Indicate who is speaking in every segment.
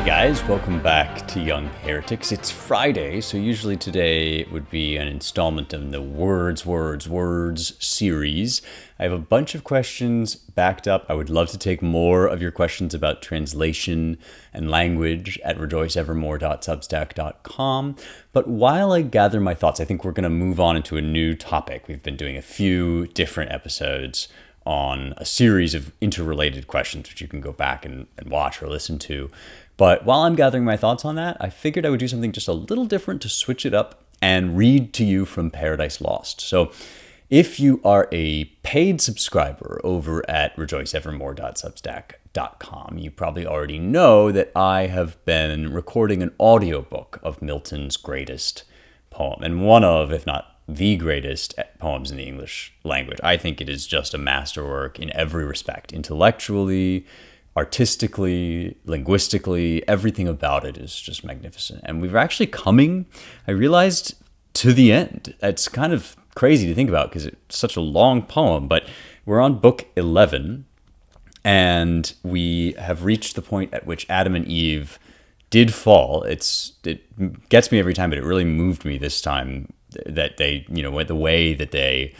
Speaker 1: Hey guys, welcome back to Young Heretics. It's Friday, so usually today would be an installment in the Words series. I have a bunch of questions backed up. I would love to take more of your questions about translation and language at rejoiceevermore.substack.com. But while I gather my thoughts, I think we're going to move on into a new topic. We've been doing a few different episodes on a series of interrelated questions, which you can go back and watch or listen to. But while I'm gathering my thoughts on that, I figured I would do something just a little different to switch it up and read to you from Paradise Lost. So if you are a paid subscriber over at rejoiceevermore.substack.com, you probably already know that I have been recording an audiobook of Milton's greatest poem, and one of, if not the greatest poems in the English language. I think it is just a masterwork in every respect, intellectually, artistically, linguistically. Everything about it is just magnificent. And we're actually coming, I realized, to the end. It's kind of crazy to think about because it's such a long poem, but we're on book 11, and we have reached the point at which Adam and Eve did fall. It gets me every time, but it really moved me this time that they, the way that they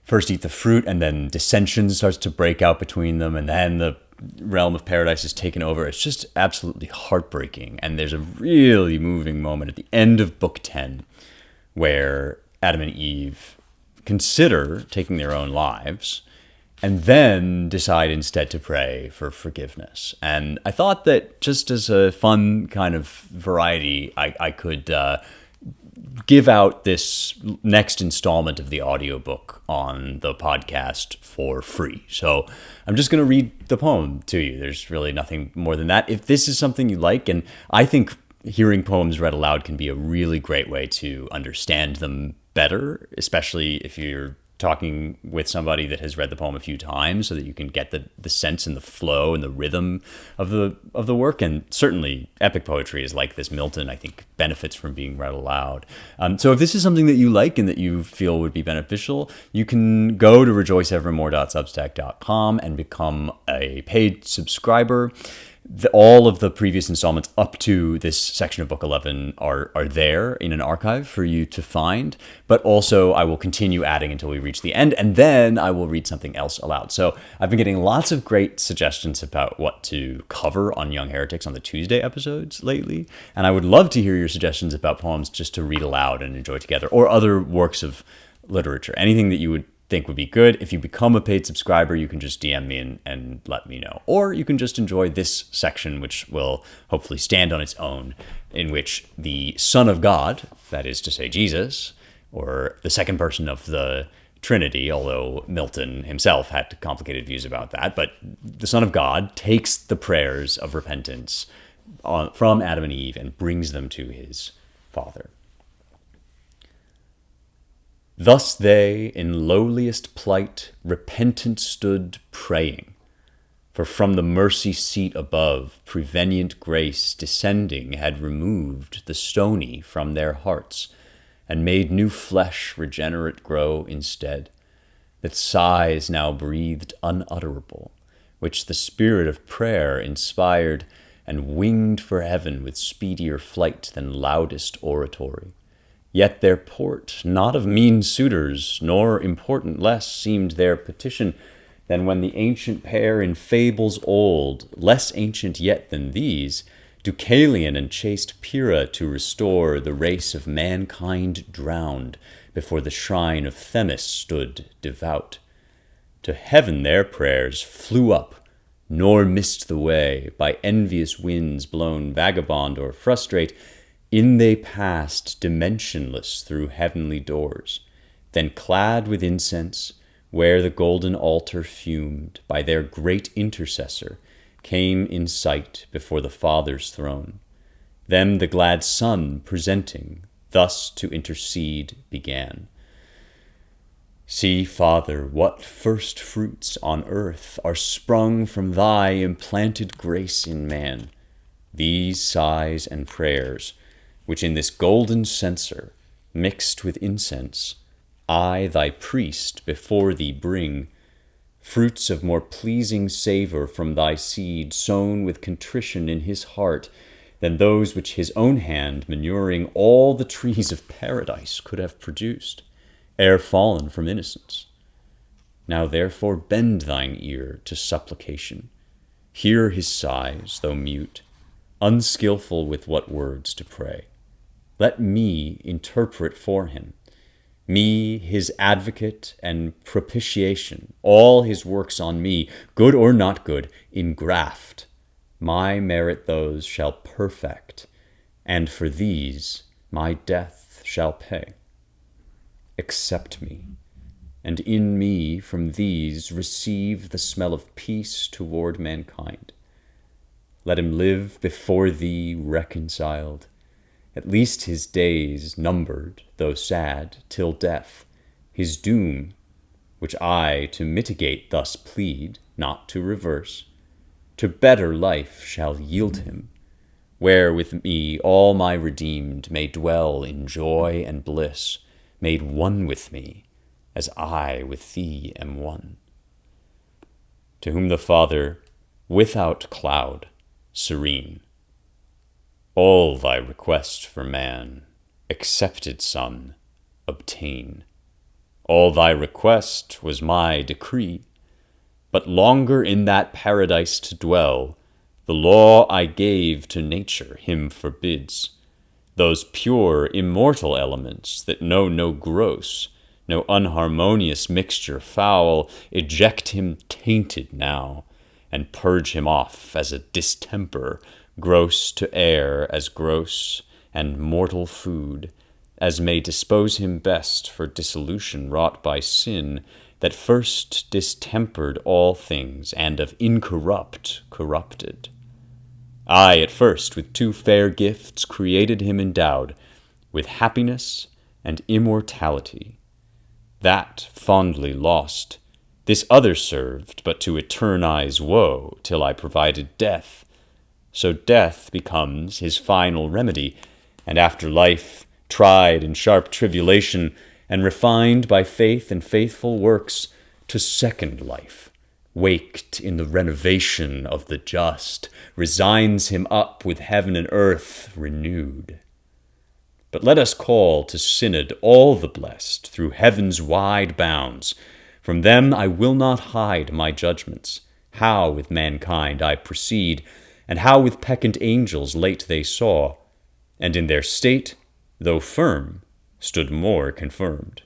Speaker 1: first eat the fruit and then dissension starts to break out between them, and then the realm of paradise is taken over. It's just absolutely heartbreaking. And there's a really moving moment at the end of book 10 where Adam and Eve consider taking their own lives and then decide instead to pray for forgiveness. And I thought that just as a fun kind of variety, I could give out this next installment of the audiobook on the podcast for free. So I'm just going to read the poem to you. There's really nothing more than that. If this is something you like, and I think hearing poems read aloud can be a really great way to understand them better, especially if you're talking with somebody that has read the poem a few times, so that you can get the sense and the flow and the rhythm of the work. And certainly epic poetry is like this. Milton, I think, benefits from being read aloud. So if this is something that you like and that you feel would be beneficial, you can go to rejoiceevermore.substack.com and become a paid subscriber. All of the previous installments up to this section of book 11 are there in an archive for you to find, but also I will continue adding until we reach the end, and then I will read something else aloud. So I've been getting lots of great suggestions about what to cover on Young Heretics on the Tuesday episodes lately, and I would love to hear your suggestions about poems just to read aloud and enjoy together, or other works of literature, anything that you would think would be good. If you become a paid subscriber, you can just DM me and let me know. Or you can just enjoy this section, which will hopefully stand on its own, in which the Son of God, that is to say Jesus, or the second person of the Trinity, although Milton himself had complicated views about that, but the Son of God takes the prayers of repentance from Adam and Eve and brings them to his Father. Thus they, in lowliest plight, repentant stood praying. For from the mercy seat above, prevenient grace descending had removed the stony from their hearts, and made new flesh regenerate grow instead, that sighs now breathed unutterable, which the spirit of prayer inspired, and winged for heaven with speedier flight than loudest oratory. Yet their port, not of mean suitors, nor important less, seemed their petition, than when the ancient pair in fables old, less ancient yet than these, Deucalion and chaste Pyrrha to restore, the race of mankind drowned, before the shrine of Themis stood devout. To heaven their prayers flew up, nor missed the way, by envious winds blown vagabond or frustrate. In they passed dimensionless through heavenly doors, then clad with incense, where the golden altar fumed, by their great intercessor, came in sight before the Father's throne. Them the glad Son presenting, thus to intercede began. See, Father, what first fruits on earth are sprung from thy implanted grace in man. These sighs and prayers, which in this golden censer, mixed with incense, I, thy priest, before thee bring, fruits of more pleasing savor from thy seed, sown with contrition in his heart, than those which his own hand, manuring all the trees of paradise, could have produced, ere fallen from innocence. Now therefore bend thine ear to supplication. Hear his sighs, though mute, unskilful with what words to pray. Let me interpret for him, me, his advocate and propitiation, all his works on me, good or not good, engraft. My merit those shall perfect, and for these my death shall pay. Accept me, and in me from these receive the smell of peace toward mankind. Let him live before thee reconciled, at least his days numbered, though sad, till death, his doom, which I to mitigate thus plead, not to reverse, to better life shall yield him, where with me all my redeemed may dwell in joy and bliss, made one with me, as I with thee am one. To whom the Father, without cloud, serene, all thy request for man, accepted Son, obtain. All thy request was my decree, but longer in that paradise to dwell, the law I gave to nature him forbids. Those pure, immortal elements that know no gross, no unharmonious mixture foul, eject him tainted now, and purge him off as a distemper, gross to air as gross, and mortal food, as may dispose him best for dissolution wrought by sin, that first distempered all things, and of incorrupt corrupted. I at first with two fair gifts created him endowed, with happiness and immortality. That fondly lost, this other served but to eternize woe, till I provided death. So death becomes his final remedy, and after life, tried in sharp tribulation, and refined by faith and faithful works, to second life, waked in the renovation of the just, resigns him up with heaven and earth renewed. But let us call to synod all the blessed through heaven's wide bounds. From them I will not hide my judgments, how with mankind I proceed, and how with peccant angels late they saw, and in their state, though firm, stood more confirmed.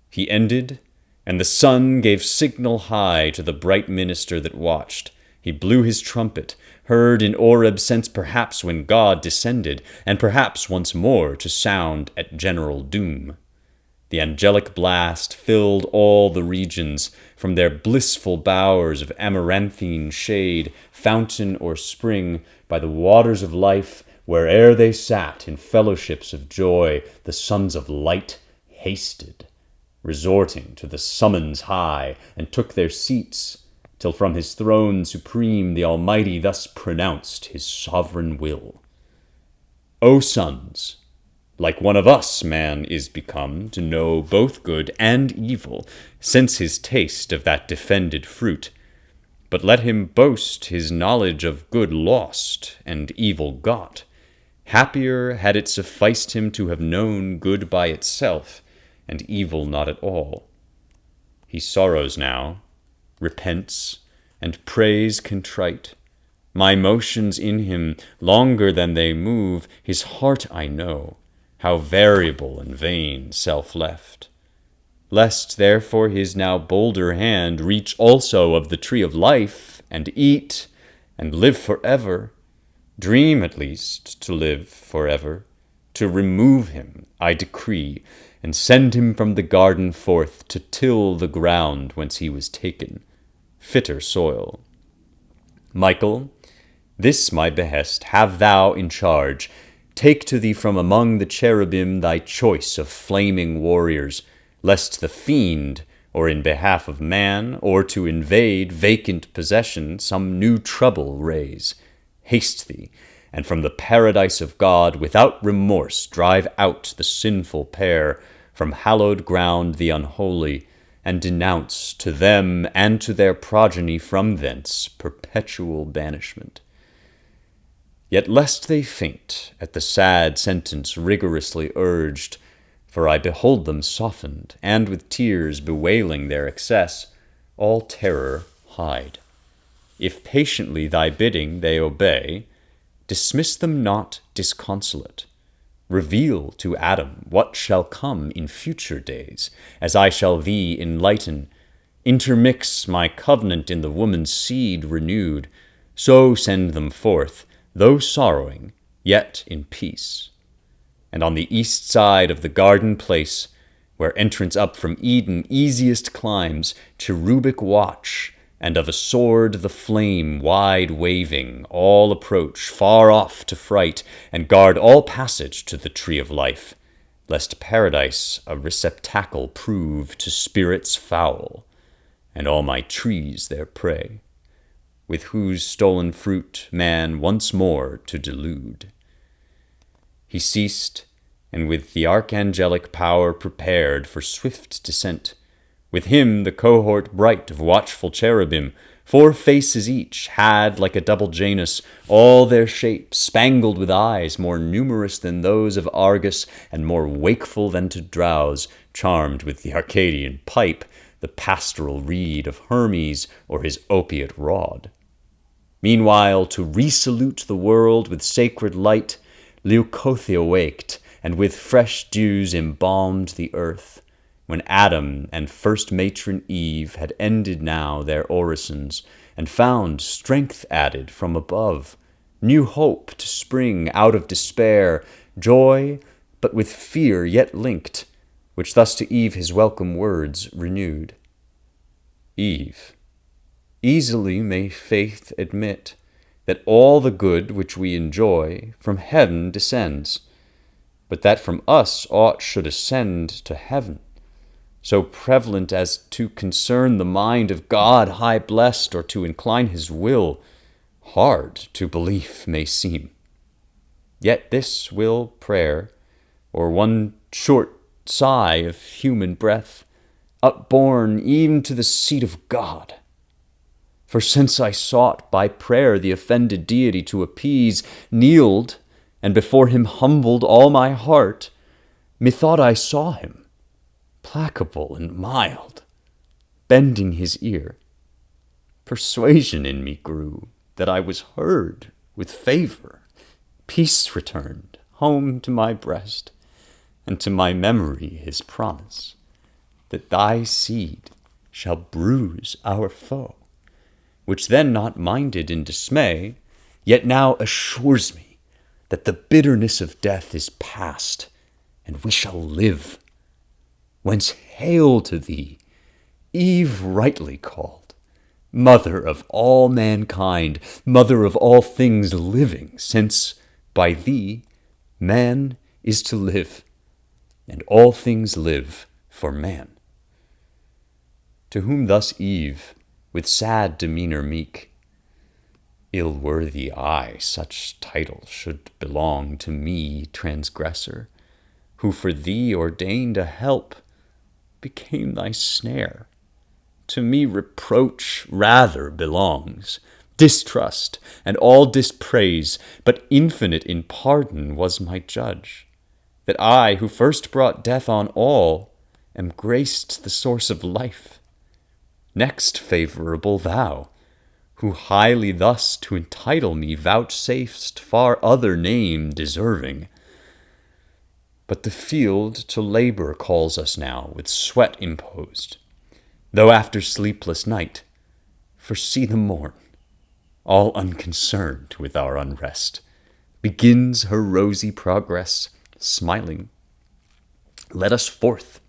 Speaker 1: He ended, and the sun gave signal high to the bright minister that watched. He blew his trumpet, heard in Oreb since perhaps when God descended, and perhaps once more to sound at general doom. The angelic blast filled all the regions, from their blissful bowers of amaranthine shade, fountain or spring, by the waters of life, where'er they sat in fellowships of joy, the sons of light hasted, resorting to the summons high, and took their seats, till from his throne supreme the Almighty thus pronounced his sovereign will. O sons, like one of us man is become, to know both good and evil, since his taste of that defended fruit. But let him boast his knowledge of good lost and evil got. Happier had it sufficed him to have known good by itself, and evil not at all. He sorrows now, repents, and prays contrite. My motions in him, longer than they move, his heart I know, how variable and vain self-left. Lest therefore his now bolder hand reach also of the tree of life, and eat, and live forever, dream at least to live forever, to remove him, I decree, and send him from the garden forth to till the ground whence he was taken, fitter soil. Michael, this my behest have thou in charge. Take to thee from among the cherubim thy choice of flaming warriors, lest the fiend, or in behalf of man, or to invade vacant possession, some new trouble raise. Haste thee, and from the paradise of God without remorse drive out the sinful pair, from hallowed ground the unholy, and denounce to them and to their progeny from thence perpetual banishment. Yet lest they faint at the sad sentence rigorously urged, for I behold them softened, and with tears bewailing their excess, all terror hide. If patiently thy bidding they obey, dismiss them not disconsolate. Reveal to Adam what shall come in future days, as I shall thee enlighten. Intermix my covenant in the woman's seed renewed. So send them forth, though sorrowing, yet in peace. And on the east side of the garden place, where entrance up from Eden easiest climbs, cherubic watch, and of a sword the flame wide waving, all approach far off to fright, and guard all passage to the tree of life, lest paradise a receptacle prove to spirits foul, and all my trees their prey, with whose stolen fruit man once more to delude. He ceased, and with the archangelic power prepared for swift descent. With him the cohort bright of watchful cherubim, 4 faces each, had, like a double Janus, all their shapes spangled with eyes more numerous than those of Argus, and more wakeful than to drowse, charmed with the Arcadian pipe, the pastoral reed of Hermes, or his opiate rod. Meanwhile, to resalute the world with sacred light, Leucothea waked, and with fresh dews embalmed the earth. When Adam and first matron Eve had ended now their orisons, and found strength added from above, new hope to spring out of despair, joy, but with fear yet linked, which thus to Eve his welcome words renewed. Eve, easily may faith admit that all the good which we enjoy from heaven descends, but that from us aught should ascend to heaven, so prevalent as to concern the mind of God high blessed, or to incline his will, hard to belief may seem. Yet this will prayer, or one short sigh of human breath, upborne e'en to the seat of God. For since I sought by prayer the offended deity to appease, kneeled, and before him humbled all my heart, methought I saw him, placable and mild, bending his ear. Persuasion in me grew that I was heard with favor. Peace returned home to my breast, and to my memory his promise, that thy seed shall bruise our foe, which then not minded in dismay, yet now assures me that the bitterness of death is past, and we shall live. Whence hail to thee, Eve rightly called, mother of all mankind, mother of all things living, since by thee man is to live, and all things live for man. To whom thus Eve, with sad demeanor meek, ill-worthy I such title should belong to me, transgressor, who for thee ordained a help, became thy snare. To me reproach rather belongs, distrust, and all dispraise, but infinite in pardon was my judge, that I, who first brought death on all, am graced the source of life. Next favorable thou, who highly thus to entitle me vouchsafest far other name deserving. But the field to labor calls us now, with sweat imposed, though after sleepless night, for see the morn, all unconcerned with our unrest, begins her rosy progress, smiling. Let us forth,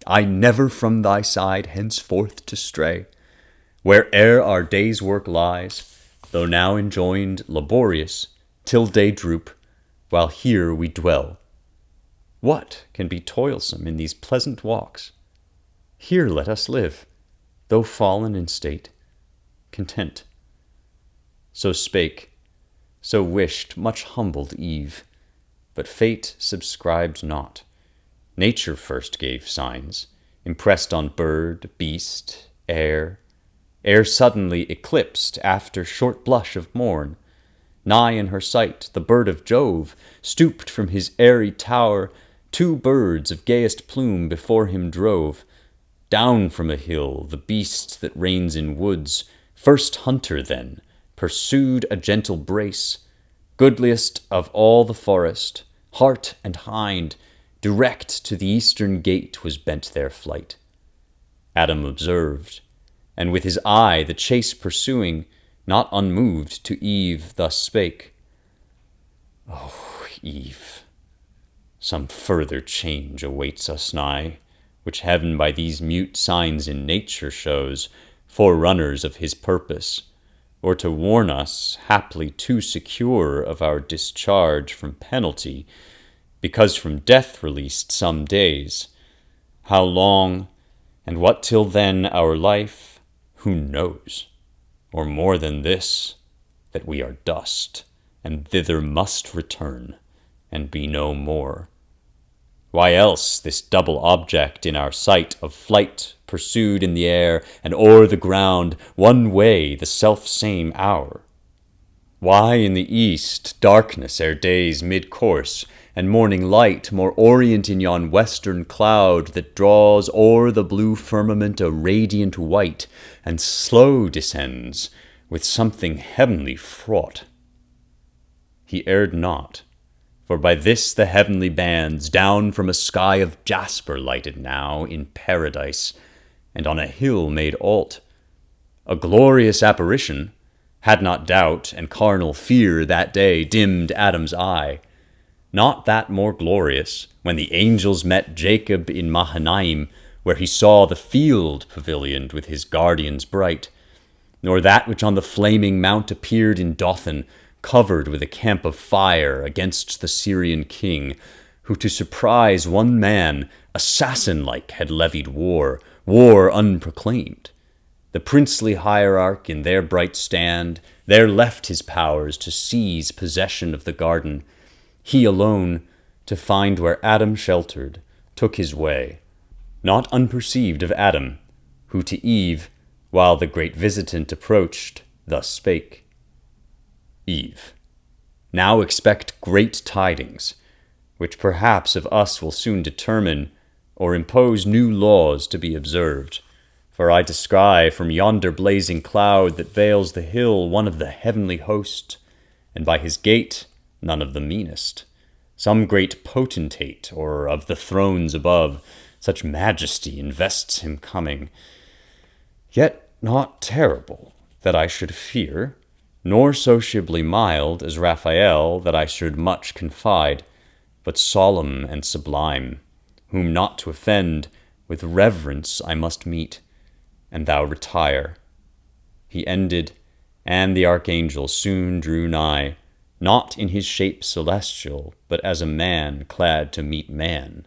Speaker 1: I never from thy side henceforth to stray, where'er our day's work lies, though now enjoined laborious, till day droop, while here we dwell. What can be toilsome in these pleasant walks? Here let us live, though fallen in state, content. So spake, so wished much humbled Eve, but fate subscribed not. Nature first gave signs, impressed on bird, beast, air, ere suddenly eclipsed after short blush of morn, Nigh in her sight, the bird of Jove stooped from his airy tower, 2 birds of gayest plume before him drove. Down from a hill, the beast that reigns in woods, first hunter then, pursued a gentle brace. Goodliest of all the forest, hart and hind, direct to the eastern gate was bent their flight. Adam observed, and with his eye the chase pursuing, not unmoved to Eve thus spake. O Eve, some further change awaits us nigh, which heaven by these mute signs in nature shows, forerunners of his purpose, or to warn us, haply too secure of our discharge from penalty, because from death released some days. How long, and what till then our life, who knows? Or more than this, that we are dust, and thither must return, and be no more. Why else this double object in our sight of flight pursued in the air and o'er the ground, one way the self-same hour? Why in the east darkness ere day's mid-course, and morning light more orient in yon western cloud that draws o'er the blue firmament a radiant white, and slow descends with something heavenly fraught? He erred not, for by this the heavenly bands, down from a sky of jasper lighted now in paradise, and on a hill made alt. A glorious apparition, had not doubt and carnal fear that day dimmed Adam's eye. Not that more glorious, when the angels met Jacob in Mahanaim, where he saw the field pavilioned with his guardians bright, nor that which on the flaming mount appeared in Dothan, covered with a camp of fire against the Syrian king, who to surprise one man, assassin-like had levied war unproclaimed. The princely hierarch in their bright stand there left his powers to seize possession of the garden. He alone, to find where Adam sheltered, took his way, not unperceived of Adam, who to Eve, while the great visitant approached, thus spake. Eve, now expect great tidings, which perhaps of us will soon determine or impose new laws to be observed. For I descry from yonder blazing cloud that veils the hill one of the heavenly host, and by his gait none of the meanest, some great potentate, or of the thrones above, such majesty invests him coming, yet not terrible that I should fear, nor sociably mild as Raphael that I should much confide, but solemn and sublime, whom not to offend, with reverence I must meet, and thou retire. He ended, and the archangel soon drew nigh, not in his shape celestial, but as a man clad to meet man.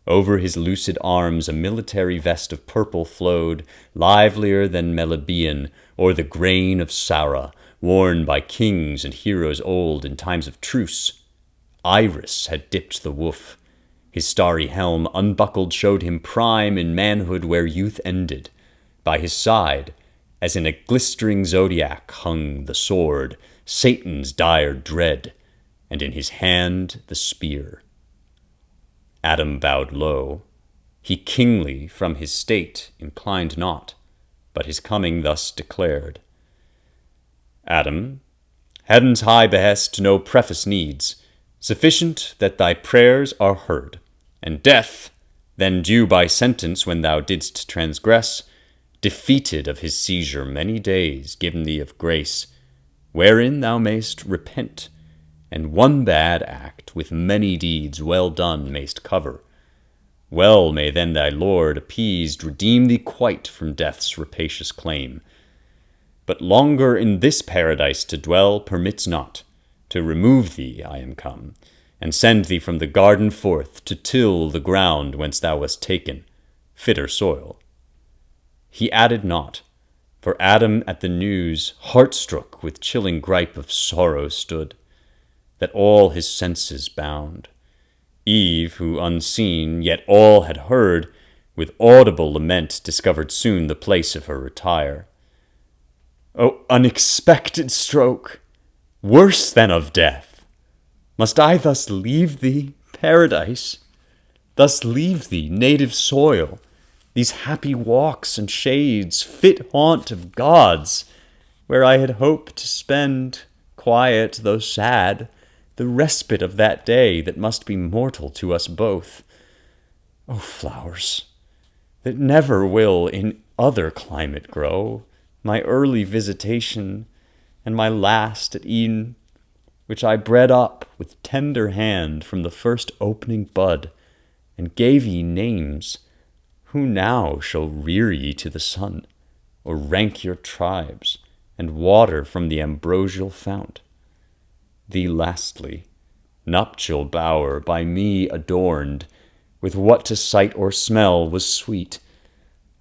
Speaker 1: Over his lucid arms a military vest of purple flowed, livelier than Melibæan, or the grain of Sarah, worn by kings and heroes old in times of truce. Iris had dipped the woof. His starry helm unbuckled showed him prime in manhood where youth ended. By his side, as in a glistering zodiac, hung the sword, Satan's dire dread, and in his hand the spear. Adam bowed low. He kingly from his state inclined not, but his coming thus declared. Adam, heaven's high behest no preface needs, sufficient that thy prayers are heard, and death, then due by sentence when thou didst transgress, defeated of his seizure many days given thee of grace, wherein thou mayst repent, and one bad act with many deeds well done mayst cover. Well may then thy Lord, appeased, redeem thee quite from death's rapacious claim. But longer in this paradise to dwell permits not. To remove thee I am come, and send thee from the garden forth to till the ground whence thou wast taken, fitter soil. He added not, for Adam at the news, heart-struck with chilling gripe of sorrow stood, that all his senses bound. Eve, who unseen, yet all had heard, with audible lament discovered soon the place of her retire. O unexpected stroke! worse than of death. Must I thus leave thee, paradise? Thus leave thee, native soil, these happy walks and shades, fit haunt of gods, where I had hoped to spend, quiet though sad, the respite of that day that must be mortal to us both. O flowers, that never will in other climate grow, my early visitation, and my last at Eden, which I bred up with tender hand from the first opening bud, and gave ye names, who now shall rear ye to the sun, or rank your tribes, and water from the ambrosial fount? Thee lastly, nuptial bower, by me adorned, with what to sight or smell was sweet.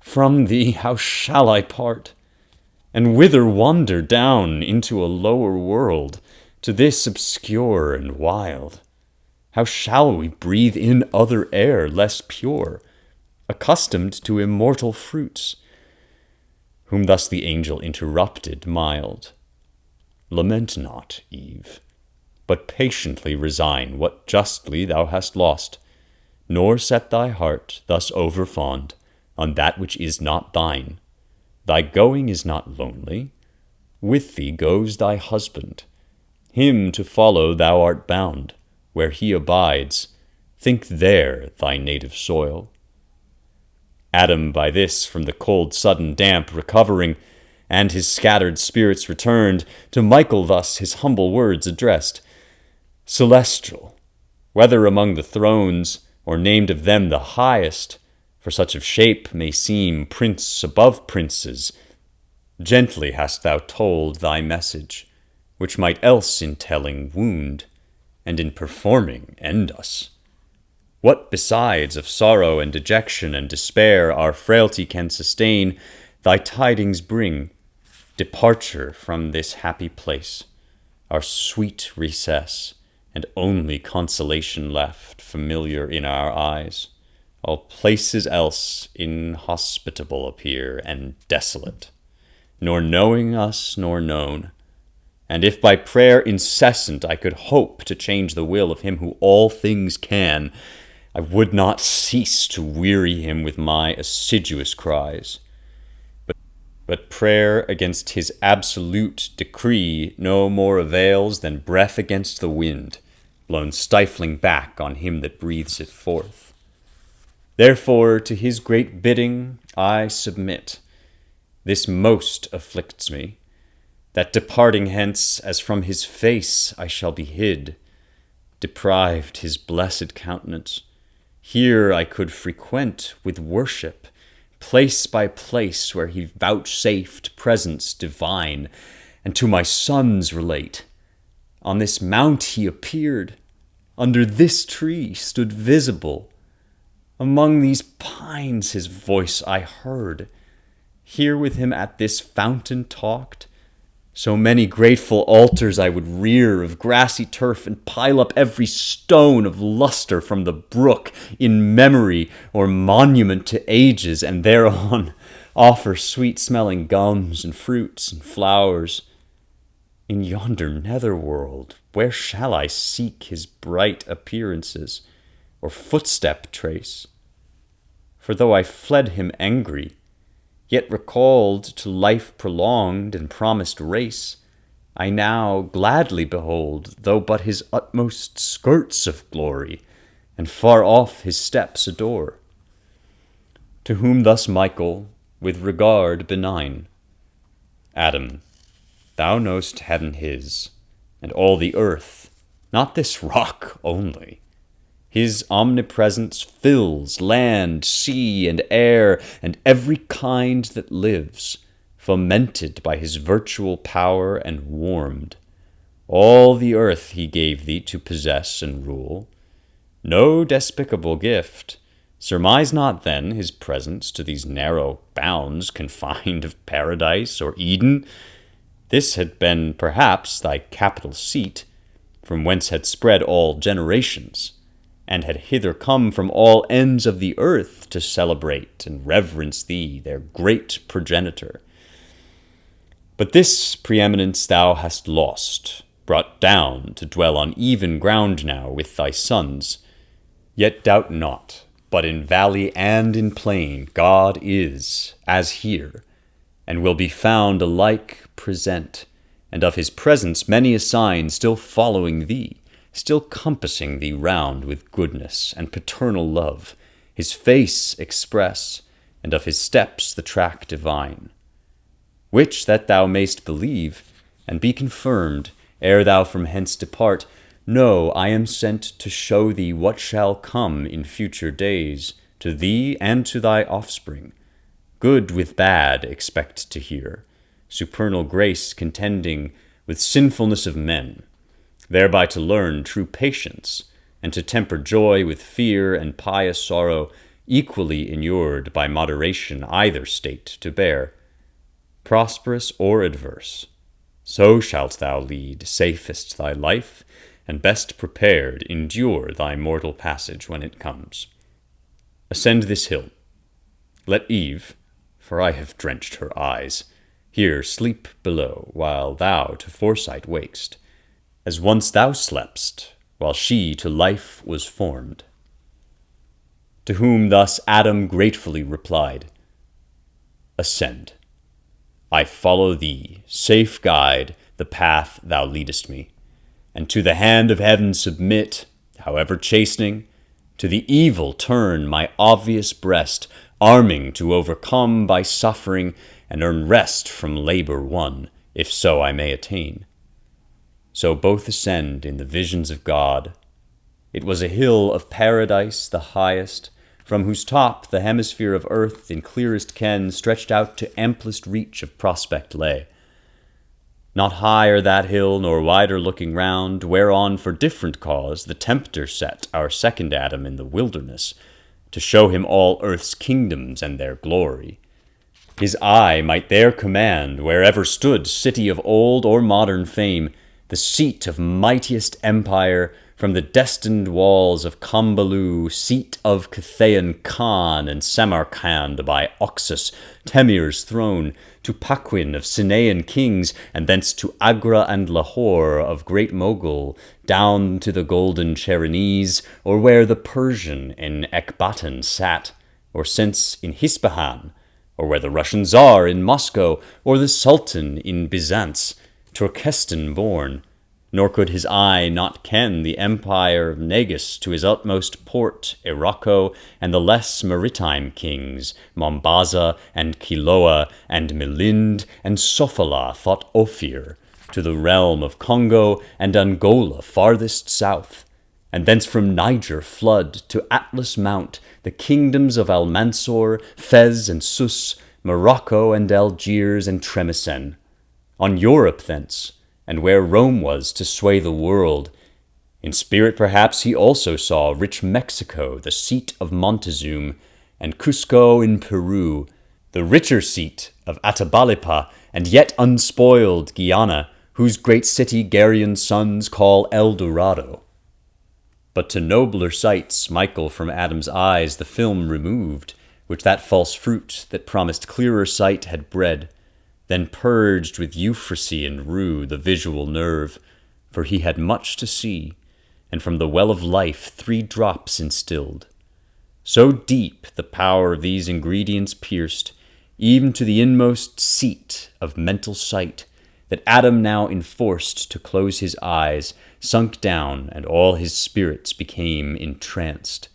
Speaker 1: From thee how shall I part? And whither wander down into a lower world, to this obscure and wild? How shall we breathe in other air less pure, accustomed to immortal fruits? Whom thus the angel interrupted mild. Lament not, Eve, but patiently resign what justly thou hast lost, nor set thy heart thus over-fond on that which is not thine. Thy going is not lonely. With thee goes thy husband. Him to follow thou art bound. Where he abides, think there thy native soil. Adam by this from the cold sudden damp recovering, and his scattered spirits returned, to Michael thus his humble words addressed. Celestial, whether among the thrones, or named of them the highest, for such of shape may seem prince above princes, gently hast thou told thy message, which might else in telling wound, and in performing end us. What besides of sorrow and dejection and despair our frailty can sustain, thy tidings bring, departure from this happy place, our sweet recess, and only consolation left familiar in our eyes. All places else inhospitable appear and desolate, nor knowing us nor known. And if by prayer incessant I could hope to change the will of him who all things can, I would not cease to weary him with my assiduous cries. But prayer against his absolute decree no more avails than breath against the wind, blown stifling back on him that breathes it forth. Therefore to his great bidding I submit. This most afflicts me, that departing hence, as from his face I shall be hid, deprived his blessed countenance. Here I could frequent with worship, place by place where he vouchsafed presence divine, and to my sons relate. On this mount he appeared, under this tree stood visible, among these pines his voice I heard, here with him at this fountain talked. So many grateful altars I would rear of grassy turf, and pile up every stone of luster from the brook in memory or monument to ages, and thereon offer sweet-smelling gums and fruits and flowers. In yonder netherworld, where shall I seek his bright appearances, or footstep trace? For though I fled him angry, yet recalled to life prolonged and promised race, I now gladly behold, though but his utmost skirts of glory, and far off his steps adore. To whom thus Michael, with regard benign, Adam, thou know'st heaven his, and all the earth, not this rock only. His omnipresence fills land, sea, and air, and every kind that lives, fomented by his virtual power and warmed. All the earth he gave thee to possess and rule. No despicable gift. Surmise not then his presence to these narrow bounds confined of paradise or Eden. This had been perhaps thy capital seat, from whence had spread all generations, and had hither come from all ends of the earth to celebrate and reverence thee, their great progenitor. But this preeminence thou hast lost, brought down to dwell on even ground now with thy sons. Yet doubt not, but in valley and in plain God is, as here, and will be found alike present, and of his presence many a sign still following thee, still compassing thee round with goodness and paternal love, his face express, and of his steps the track divine. Which that thou mayst believe, and be confirmed, ere thou from hence depart, know I am sent to show thee what shall come in future days, to thee and to thy offspring. Good with bad expect to hear, supernal grace contending with sinfulness of men, thereby to learn true patience, and to temper joy with fear and pious sorrow, equally inured by moderation either state to bear, prosperous or adverse. So shalt thou lead safest thy life, and best prepared endure thy mortal passage when it comes. Ascend this hill. Let Eve, for I have drenched her eyes, here sleep below, while thou to foresight wakest, as once thou slepst, while she to life was formed. To whom thus Adam gratefully replied, Ascend. I follow thee, safe guide, the path thou leadest me, and to the hand of heaven submit, however chastening, to the evil turn my obvious breast, arming to overcome by suffering, and earn rest from labor won, if so I may attain. So both ascend in the visions of God. It was a hill of paradise the highest, from whose top the hemisphere of earth in clearest ken stretched out to amplest reach of prospect lay. Not higher that hill, nor wider looking round, whereon for different cause the tempter set our second Adam in the wilderness, to show him all earth's kingdoms and their glory. His eye might there command, wherever stood city of old or modern fame, the seat of mightiest empire, from the destined walls of Kambalu, seat of Cathayan Khan and Samarkand by Oxus, Temir's throne, to Paquin of Sinaean kings, and thence to Agra and Lahore of great Mogul, down to the golden Cherenese, or where the Persian in Ekbatan sat, or since in Hispahan, or where the Russian Tsar in Moscow, or the Sultan in Byzance, Turkestan born, nor could his eye not ken the empire of Negus to his utmost port, Irako, and the less maritime kings, Mombasa and Quiloa and Milind and Sofala thought Ophir, to the realm of Congo and Angola farthest south, and thence from Niger flood to Atlas Mount, the kingdoms of Almansor, Fez and Sus, Morocco and Algiers and Tremisen. On Europe thence, and where Rome was to sway the world. In spirit perhaps he also saw rich Mexico, the seat of Montezuma, and Cusco in Peru, the richer seat of Atabalpa, and yet unspoiled Guyana, whose great city Gerion's sons call El Dorado. But to nobler sights Michael from Adam's eyes the film removed, which that false fruit that promised clearer sight had bred, then purged with euphrasy and rue the visual nerve, for he had much to see, and from the well of life 3 drops instilled. So deep the power of these ingredients pierced, even to the inmost seat of mental sight, that Adam now enforced to close his eyes, sunk down, and all his spirits became entranced.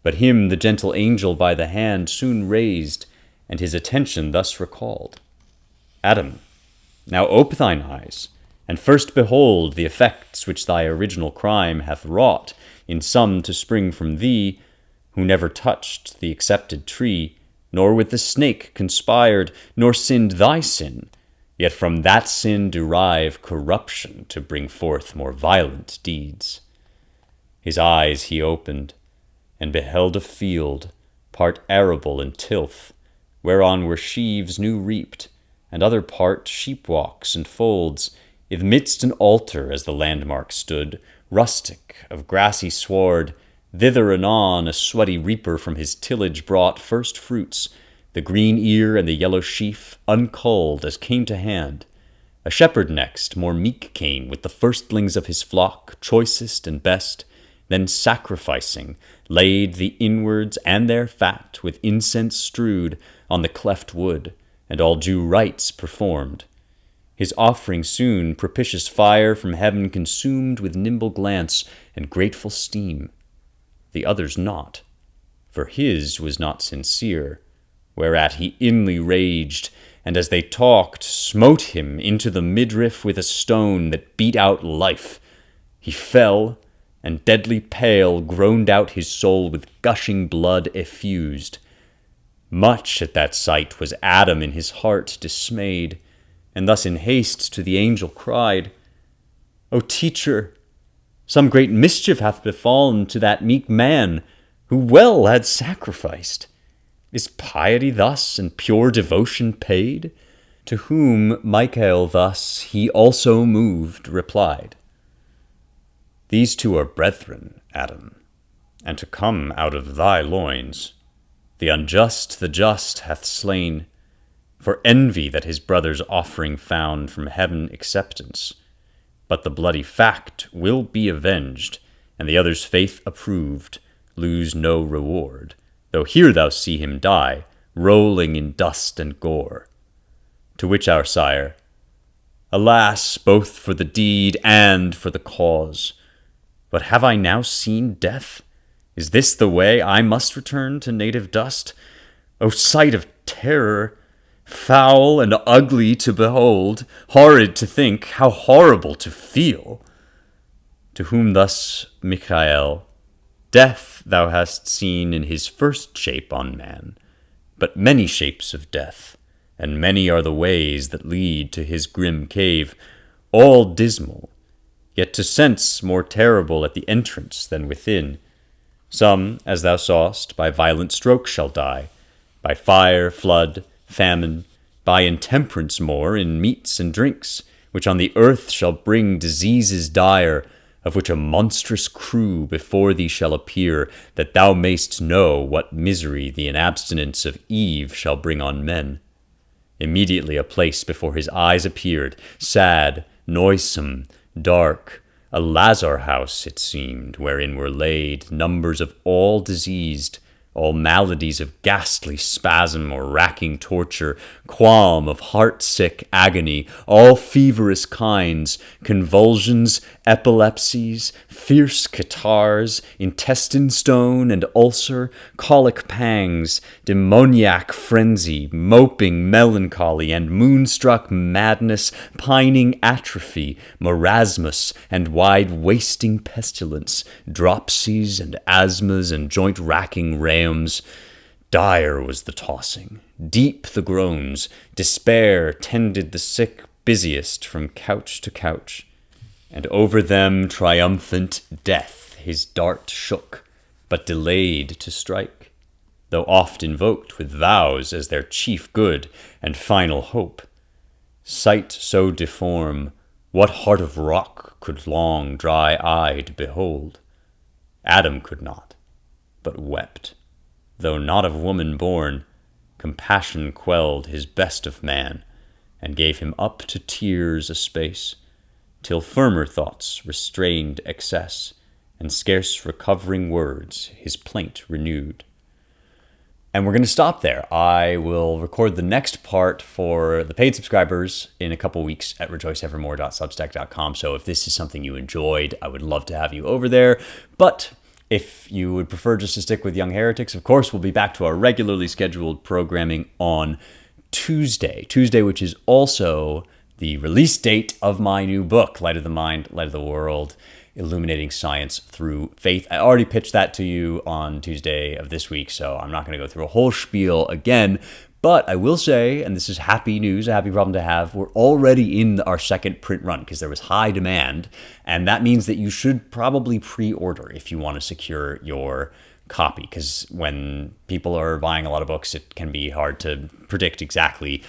Speaker 1: But him the gentle angel by the hand soon raised, and his attention thus recalled. Adam, now ope thine eyes, and first behold the effects which thy original crime hath wrought, in some to spring from thee, who never touched the accepted tree, nor with the snake conspired, nor sinned thy sin, yet from that sin derive corruption to bring forth more violent deeds. His eyes he opened, and beheld a field, part arable and tilth, whereon were sheaves new reaped, and other part sheep-walks and folds, amidst an altar as the landmark stood, rustic, of grassy sward. Thither anon a sweaty reaper from his tillage brought first fruits, the green ear and the yellow sheaf, unculled as came to hand. A shepherd next, more meek, came with the firstlings of his flock, choicest and best, then sacrificing, laid the inwards and their fat, with incense strewed, on the cleft wood, and all due rites performed. His offering soon propitious fire from heaven consumed with nimble glance and grateful steam. The other's not, for his was not sincere, whereat he inly raged, and as they talked, smote him into the midriff with a stone that beat out life. He fell, and deadly pale groaned out his soul with gushing blood effused. Much at that sight was Adam in his heart dismayed, and thus in haste to the angel cried, O teacher, some great mischief hath befallen to that meek man, who well had sacrificed. Is piety thus and pure devotion paid? To whom Michael thus, he also moved, replied, These two are brethren, Adam, and to come out of thy loins. The unjust the just hath slain, for envy that his brother's offering found from heaven acceptance. But the bloody fact will be avenged, and the other's faith approved, lose no reward, though here thou see him die, rolling in dust and gore. To which our sire, Alas, both for the deed and for the cause! But have I now seen death? Is this the way I must return to native dust? O sight of terror! Foul and ugly to behold, horrid to think, how horrible to feel! To whom thus Michael, Death thou hast seen in his first shape on man, but many shapes of death, and many are the ways that lead to his grim cave, all dismal, yet to sense more terrible at the entrance than within. Some, as thou sawest, by violent stroke shall die, by fire, flood, famine, by intemperance more in meats and drinks, which on the earth shall bring diseases dire, of which a monstrous crew before thee shall appear, that thou mayst know what misery the inabstinence of Eve shall bring on men. Immediately a place before his eyes appeared, sad, noisome, dark, a lazar house it seemed, wherein were laid numbers of all diseased, all maladies of ghastly spasm or racking torture, qualm of heart-sick agony, all feverous kinds, convulsions, epilepsies, fierce catarrhs, intestine stone and ulcer, colic pangs, demoniac frenzy, moping melancholy, and moonstruck madness, pining atrophy, marasmus, and wide-wasting pestilence, dropsies and asthmas and joint-racking rheums. Dire was the tossing, deep the groans, despair tended the sick busiest from couch to couch, and over them triumphant death his dart shook, but delayed to strike, though oft invoked with vows as their chief good and final hope. Sight so deform, what heart of rock could long dry-eyed behold? Adam could not, but wept. Though not of woman born, compassion quelled his best of man, and gave him up to tears a space, till firmer thoughts restrained excess, and scarce recovering words his plaint renewed. And we're going to stop there. I will record the next part for the paid subscribers in a couple weeks at rejoiceevermore.substack.com. So if this is something you enjoyed, I would love to have you over there. But if you would prefer just to stick with Young Heretics, of course, we'll be back to our regularly scheduled programming on Tuesday, which is also the release date of my new book, Light of the Mind, Light of the World, Illuminating Science Through Faith. I already pitched that to you on Tuesday of this week, so I'm not going to go through a whole spiel again. But I will say, and this is happy news, a happy problem to have, we're already in our second print run because there was high demand. And that means that you should probably pre-order if you want to secure your copy, because when people are buying a lot of books, it can be hard to predict exactly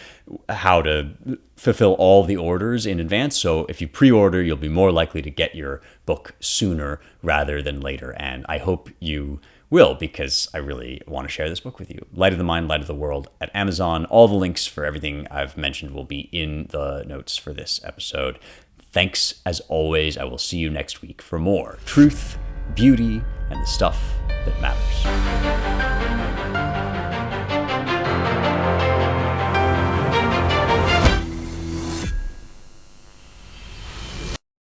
Speaker 1: how to fulfill all the orders in advance. So if you pre-order, you'll be more likely to get your book sooner rather than later. And I hope you will, because I really want to share this book with you. Light of the Mind, Light of the World at Amazon. All the links for everything I've mentioned will be in the notes for this episode. Thanks as always. I will see you next week for more truth, beauty, and the stuff that matters.